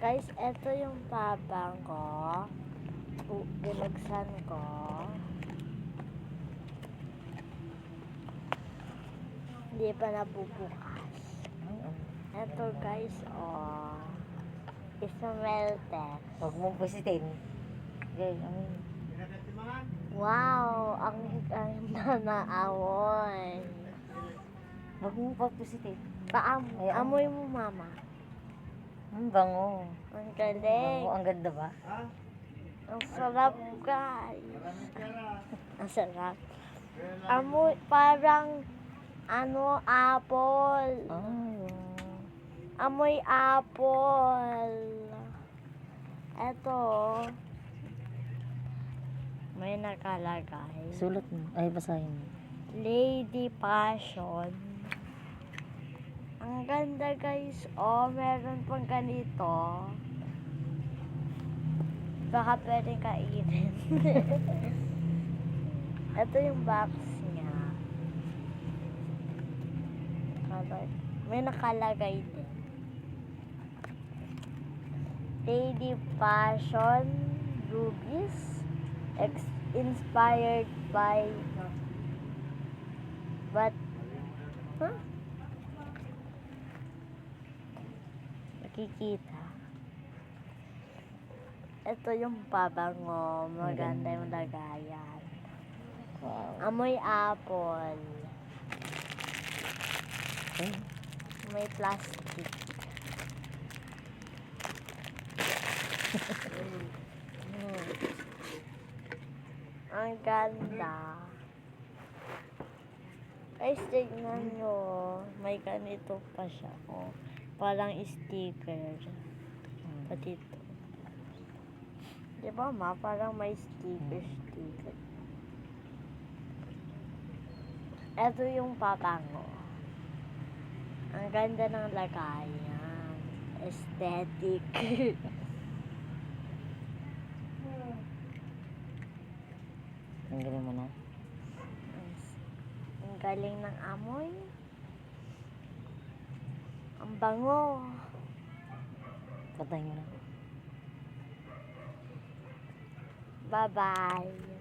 Guys, eto yung tabang ko. Binagsan ko. Hindi pa nabubukas. Eto guys, oh. Isa-melted. Huwag mong pusitin. Okay, Wow! Ang ganda na amoy. Huwag mong papusitin. Amoy mo, mama. Ang bango. Ang galing. Bango, ang ganda ba? Ang sarap, guys. Ang sarap. Amoy, parang, apple. Amoy apple. Eto. May nakalagay. Sulat mo. Ay, basahin mo. Lady Passion. Ang ganda guys. Oh, meron pang ganito. Baka pwedeng kainin. Ito yung box niya. May nakalagay din. Lady Passion Rubies. Inspired by nakikita. Ito yung pabango. Maganda yung lagayan. Wow. Amoy apple. May plastic. Ang ganda. Guys, tignan nyo. May ganito pa siya. Oh, parang sticker. Pati ito. Diba ma? Parang may sticker. Ito yung pabango. Ang ganda ng lagayan. Aesthetic. Ang galing mo na. Ang galing ng amoy. Ang bango. Patay mo na. Bye-bye.